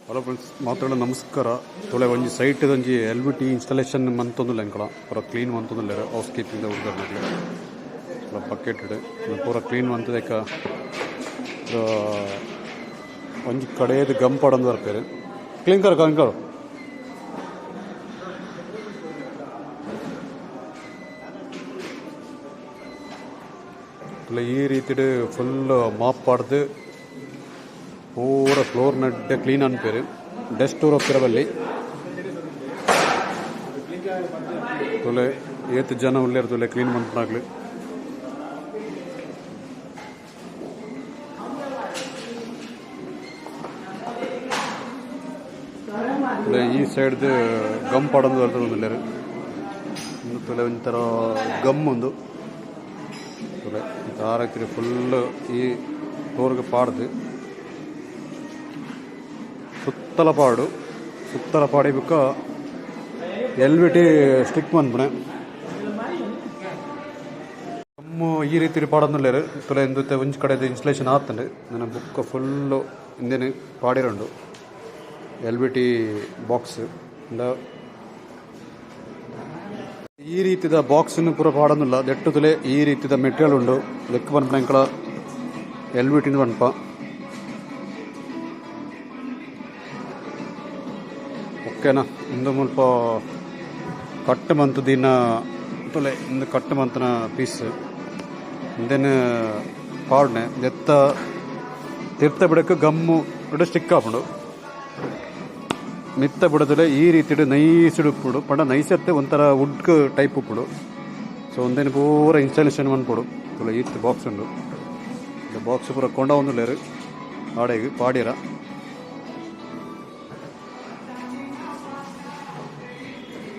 Hello friends, ಮಾತಾಡೋ ನಮಸ್ಕಾರ. ತೊಳೆ ಒಂಜಿ ಸೈಟ್ ಒಂಜಿ LVT ಇನ್ಸ್ಟಾಲೇಷನ್ ಮಂತೊಂದುಲ್ಲ ಎಂಕಲ ಪೂರ ಕ್ಲೀನ್ ಮಂತೊಂದುಲ್ಲೆರ್ ಹೌಸ್ ಕೀಪಿಂಗ್ ಹುಡುಗರ್ನಲ್ಲಿ ಪೂರ ಬಕೆಟ್ ಪೂರ ಕ್ಲೀನ್ ಮಂತದಕ್ಕ ಒಂಜಿ ಕಡೆಯದು ಗಂಪಾಡಂದು ಬರ್ಪೇರು ಕ್ಲೀನ್ ಕರ್ ಕಂಕರು ಈ ರೀತಿ ಫುಲ್ ಮಾಪ್ ಪಾಡ್ದು ಪೂರ ಫ್ಲೋರ್ ನಡ್ಡೆ ಕ್ಲೀನ್ ಅನ್ಪೇರು ಡಸ್ಟ್ ಊರ ಹೋಗ್ತಿರಬಲ್ಲಿ ತೊಲೆ ಏತ್ ಜನ ಉಳ್ಳೇರು ತೊಲೆ ಕ್ಲೀನ್ ಮಂತ್ನಾಗ್ಲಿ ಈ ಸೈಡ್ದು ಗಮ್ ಪಾಡೊಂದು ಬರ್ತದೆ ಉಳ್ಳೇರು ಇನ್ನು ತೊಲೆ ಒಂಥರ ಗಮ್ ಒಂದು ತೊಲೆ ಆ ರೀತಿ ಫುಲ್ ಈ ಫ್ಲೋರ್ಗೆ ಪಾಡ್ದು ಸುತ್ತಲ ಪಾಡಿ ಬಿಕ್ಕ LVT ಸ್ಟಿಕ್ ಬಂದ್ಬಿಣೆ ನಮ್ಮ ಈ ರೀತಿ ಪಾಡೋದಿಲ್ಲೇರು ತುಲೆ ಎಂದುತ್ತೆ ಒಂಜಿ ಕಡೆದು ಇನ್ಸ್ಟಾಲೇಷನ್ ಆಗ್ತಂಡೆ ನನ್ನ ಬುಕ್ ಫುಲ್ಲು ಹಿಂದೇನು ಪಾಡಿರಂಡು LVT ಬಾಕ್ಸ್ ಈ ರೀತಿದ ಬಾಕ್ಸನ್ನು ಪೂರ ಪಾಡೋದಿಲ್ಲ ದೆಟ್ಟು ತುಲೆ ಈ ರೀತಿದ ಮೆಟೀರಿಯಲ್ ಉಂಡು ಲೆಕ್ಕ ಬಂದ್ಬಿಡ ಎಂಕಳ LVT ಬಂದ್ಪ ಓಕೆನಾ. ಇಂದು ಮುಲ್ಪ ಕಟ್ಟು ಮಂತು ದಿನ ತೊಲೆ ಇಂದು ಕಟ್ಟು ಮಂತನ ಪೀಸ್ ಇಂದೇನು ಪಾಡ್ನೆ ಎತ್ತ ತಿರ್ತ ಬಿಡಕ್ಕೆ ಗಮ್ಮು ಇಡು ಸ್ಟಿಕ್ ಹಾಕೊಂಡು ಮಿತ್ತ ಬಿಡೋದಿಲ್ಲ ಈ ರೀತಿ ನೈಸ್ ಉಪ್ಪುಡು ಪಂಡ ನೈಸತ್ತೆ ಒಂಥರ ವುಡ್ ಟೈಪ್ ಉಪ್ಪುಡು. ಸೊ ಒಂದೇನು ಪೂರ ಇನ್ಸ್ಟಾಲೇಷನ್ ಮಾಡ್ಬಿಡು ತೊಲೆ ಈತ್ ಬಾಕ್ಸ್ ಉಂಡು ಬಾಕ್ಸ್ ಪೂರ ಕೊಂಡ ಒಂದು ಲೇರು ಆಡೆಗೆ ಪಾಡಿರ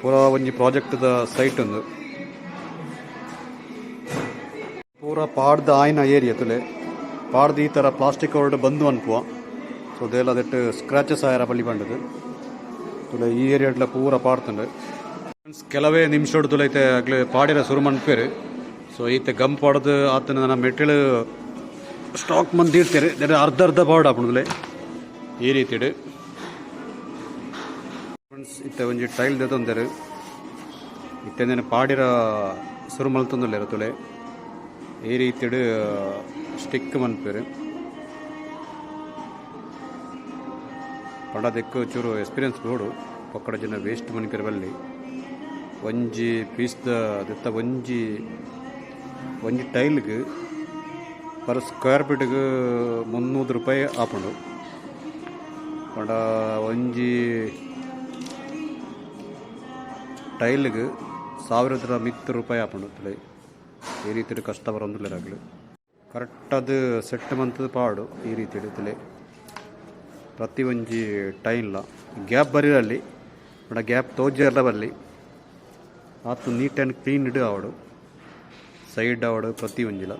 ಪೂರ ಒಂಜಿ ಪ್ರಾಜೆಕ್ಟ್ದ ಸೈಟ್ ಒಂದು ಪೂರ ಪಾಡ್ದ ಆಯ್ನ ಏರಿಯಾ ತುಲೆ ಪಾಡ್ದು ಈ ಥರ ಪ್ಲಾಸ್ಟಿಕ್ ಹೊರಡು ಬಂದು ಅನ್ಪುವ. ಸೊ ಅದೆಲ್ಲ ದಟ್ಟು ಸ್ಕ್ರಾಚಸ್ ಆಯರ ಬಳಿ ಬಂಡದು ತುಲೆ ಈ ಏರಿಯಾಡ್ಲ ಪೂರ ಪಾಡ್ತಂಡು ಕೆಲವೇ ನಿಮಿಷ ತುಲೆ ಐತೆ ಆಗ್ಲೇ ಪಾಡಿರ ಸುರು ಮನ್ಪೇರು. ಸೊ ಈತೆ ಗಮ್ ಪಾಡ್ದು ಆತನ ನನ್ನ ಮೆಟೀರಿಯಲ್ ಸ್ಟಾಕ್ ಮಂದಿ ಇಡ್ತಾರೆ ಅರ್ಧ ಪಾಡ್ ಹಾಕೊಂಡ್ಲೆ ಈ ರೀತಿ ಫ್ರೆಂಡ್ಸ್. ಇತ್ತೆ ಒಂಜಿ ಟೈಲ್ ದೊಂದರು ಇತ್ತೇನೆ ಪಾಡಿರ ಸುರು ಮಲ್ತೊಂದುಲ್ಲೇರು ತುಲೆ ಈ ರೀತಿ ಸ್ಟಿಕ್ ಮನ್ಪೇರು ಪಂಡದೆಕ್ಕು ಚೂರು ಎಕ್ಸ್ಪೀರಿಯನ್ಸ್ ಬೋಡು ಪಕ್ಕಡ ಜನ ವೇಸ್ಟ್ ಮನ್ಪೇರು ಬಲ್ಲಿ ಒಂಜಿ ಪೀಸ್ದ ದೆತ್ತ ಒಂಜಿ ಟೈಲ್ಗೆ ಪರ್ ಸ್ಕ್ವೇರ್ ಫೀಟ್ಗೆ 300 ರೂಪಾಯಿ ಆಪುಂಡು ಪಂಡ ಒಂಜಿ ಟೈಲ್ಗೆ 1000 ರೂಪಾಯಿ ಆಪುಂಡು ತುಲೆ ಈ ರೀತಿ ಕಷ್ಟ ಬರೋದಿಲ್ಲರಾಗಲಿ ಕರೆಕ್ಟ್ ಅದು ಸೆಟ್ ಮಂತದ ಪಾಡು ಈ ರೀತಿ ತುಲೆ ಪ್ರತಿ ಒಂಜಿ ಟೈಲ್ಲ ಗ್ಯಾಪ್ ಬರೀರಲ್ಲಿ ಬಡ ಗ್ಯಾಪ್ ತೋಜೆಲ್ಲ ಬರಲಿ ಆತು ನೀಟ್ ಆ್ಯಂಡ್ ಕ್ಲೀನ್ ಇಡು ಆವಡು ಸೈಡ್ ಆವಡು ಪ್ರತಿ ಒಂಜಿಲ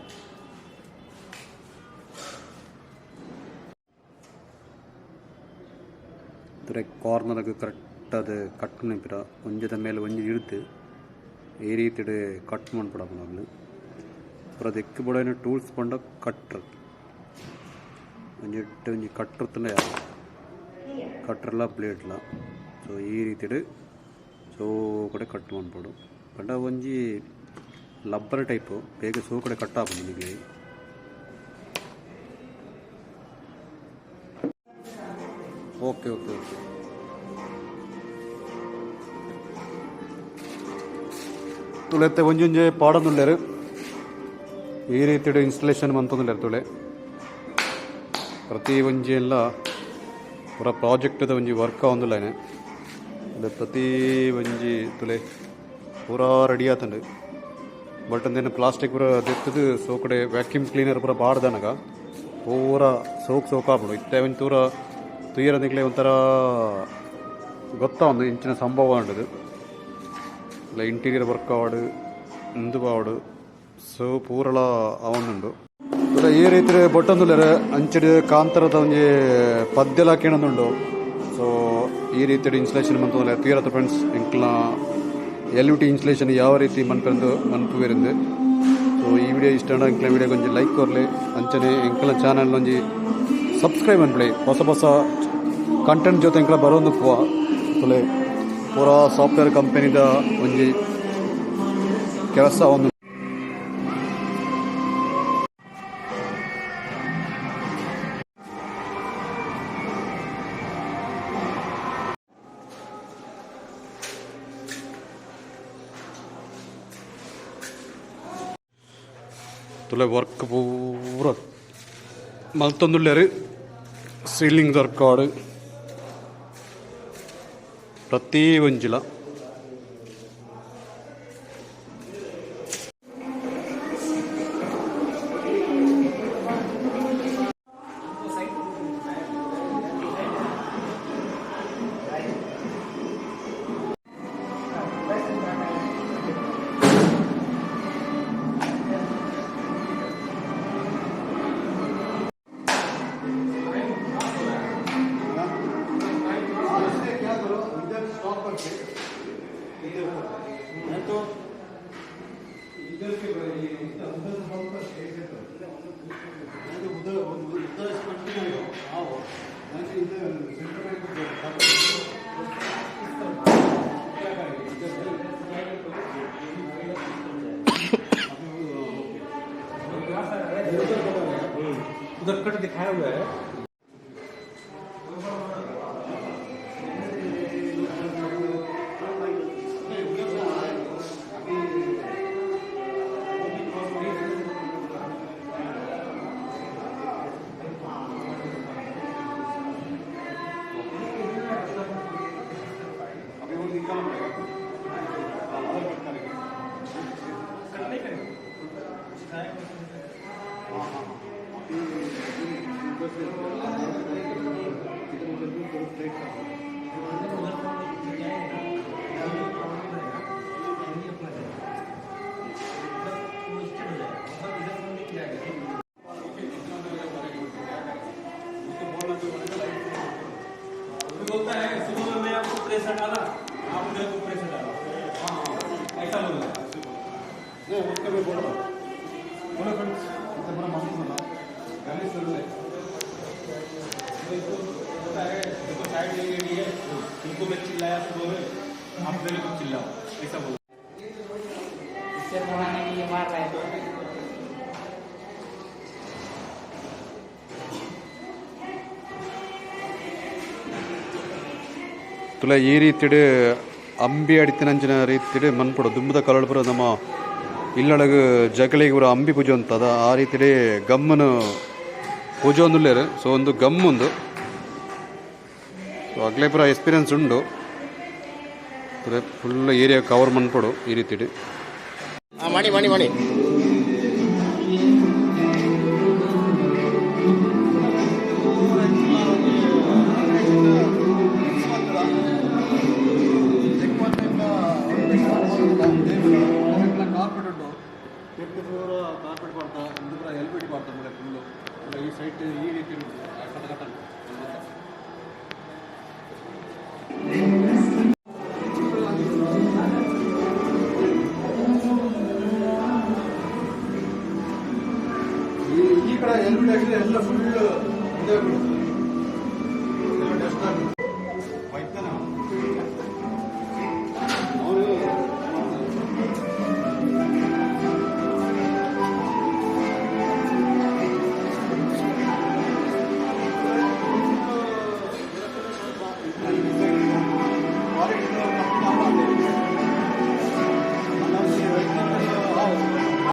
ಕಾರ್ನರ್ಗೆ ಕರೆಕ್ಟ್ ಅದು ಕಟ್ ನಿಂಪಿರ ಒಂಜದ ಮೇಲೆ ಒಂಜಿ ಇಡ್ದು ಈ ರೀತಿ ಕಟ್ ಮಾಡ್ಬಿಡಪ್ಪ ನಾವು ಪೂರ ದೆಕ್ಕು ಬಿಡೋನ ಟೂಲ್ಸ್ ಬಂಡ ಕಟ್ರ್ ಒಂಜಿ ಕಟ್ರತ್ತಲೇ ಕಟ್ರಲ್ಲ ಬ್ಲೇಡ್ಲ. ಸೊ ಈ ರೀತಿ ಸೋ ಕಡೆ ಕಟ್ ಮಾಡ್ಬಿಡು ಬಂಡ ಒಂಜಿ ಲಬ್ಬರ್ ಟೈಪು ಬೇಗ ಸೋ ಕಡೆ ಕಟ್ ಹಾಕೊಂಡು ನಿಮಗೆ ಓಕೆ ಓಕೆ ಓಕೆ ತುಳೆತ್ತೆ ಒಂಜೊಂಜೆ ಪಾಡೊಂದುಲ್ಲೇರು ಈ ರೀತಿ ಇನ್ಸ್ಟಾಲೇಷನ್ ಮಂತೊಂದುಲ್ಲೇರು ತುಳೆ ಪ್ರತಿ ಒಂಜಿ ಎಲ್ಲ ಪೂರ ಪ್ರಾಜೆಕ್ಟ್ದ ಒಂಜಿ ವರ್ಕ್ ಆವೊಂದುಲ್ಲೇನೆ ಪ್ರತಿ ಒಂಜಿ ತುಲೆ ಪೂರಾ ರೆಡಿ ಆತಂಡು. ಬಟ್ ಅಂದೇನು ಪ್ಲಾಸ್ಟಿಕ್ ಪೂರ ದೆತ್ತದು ಸೋಕಡೆ ವ್ಯಾಕ್ಯೂಮ್ ಕ್ಲೀನರ್ ಪೂರ ಬಾಡ್ದನಗ ಪೂರ ಸೋಕಾಗ್ಬಿಡು ಇತ್ತೆ ಒಂದು ತೂರ ತುಯ್ಯರದಿಗ್ಲೇ ಒಂಥರ ಗೊತ್ತಾ ಒಂದು ಇಂಚಿನ ಸಂಭವ ಉಂಟದು ಇಲ್ಲ ಇಂಟೀರಿಯರ್ ವರ್ಕ್ ಆವಡು ಇಂದು ಆವಡು ಸೊ ಪೂರಲ ಅವನುಂಡು ಈ ರೀತಿ ಬೊಟ್ಟೊಂದುಲ್ಲೇರು ಅಂಚಡಿ ಕಾಂತರದ ಒಂಜಿ ಪದ್ಯಲ ಕೇಳೊಂದುಂಡು. ಸೊ ಈ ರೀತಿ ಇನ್ಸ್ಟಾಲೇಷನ್ ಮಂತೊಂದುಲ್ಲೇರು ತೀರತ್ತ ಫ್ರೆಂಡ್ಸ್ ಎಂಕ್ಲ LVT ಇನ್ಸ್ಟಾಲೇಷನ್ ಯಾವ ರೀತಿ ಮನ್ಪುವೆರಿಂದು. ಸೊ ಈ ವಿಡಿಯೋ ಇಷ್ಟ ಎಂಕ್ಲ ವಿಡಿಯೋ ಒಂಜಿ ಲೈಕ್ ಕೊರ್ಲಿ ಅಂಚನೆ ಎಂಕ್ಲ ಚಾನಲ್ ಒಂಜಿ ಸಬ್ಸ್ಕ್ರೈಬ್ ಅನ್ಬಿಡಿ ಹೊಸ ಕಂಟೆಂಟ್ ಜೊತೆ ಇಂಕಲ ಬರೋದು ತುಲೆ ಪೂರಾ ಸಾಫ್ಟ್ವೇರ್ ಕಂಪನಿದ ಒಂಜಿ ಕೆಲಸ ಒಂದು ತುಲೆ ವರ್ಕ್ ಪೂರ ಮಲ್ತೊಂದುಲ್ಲೇರು ಸೀಲಿಂಗ್ ವರ್ಕಾಡು ಪ್ರತಿ ಒಂಜಿಲ उधर कट दिखाया हुआ है। बोलता है सुबह में मैं आपको प्रेशर डाला, आप मेरे को प्रेशर डाला, ऐसा बोलता है। नहीं उसका भी बोलो फ्रेंड्स, इतना बड़ा मामला बना गाली सुन ले, इसको बोलता है देखो साइड लेके लिए तुमको मैं चिल्लाया सुबह में, आप मेरे को चिल्लाओ, ऐसा बोलो। इससे बढ़ाने के लिए मार रहा है। ತುಲೆ ಈ ರೀತಿಡ್ ಅಂಬಿ ಅಡಿತಿನಂಚಿನ ರೀತಿಡ್ ಮನ್ಪಡು ದುಂಬದ ಕಲಳು ಪುರ ನಮ್ಮ ಇಲ್ಲೊಳಗೆ ಜಗಳಿಗೆ ಪುರ ಅಂಬಿ ಪೂಜೆ ಅಂತದ ಆ ರೀತಿಡ್ ಗಮ್ಮನು ಪೂಜೆ ಒಂದುಲ್ಲೇರು ಸೊ ಒಂದು ಗಮ್ಮುಂದು ಸೊ ಅಗ್ಲೇ ಪುರ ಎಕ್ಸ್ಪೀರಿಯನ್ಸ್ ಉಂಡು ಫುಲ್ ಏರಿಯಾ ಕವರ್ ಮನ್ಪಡು ಈ ರೀತಿಡ್ ಮಾಡಿ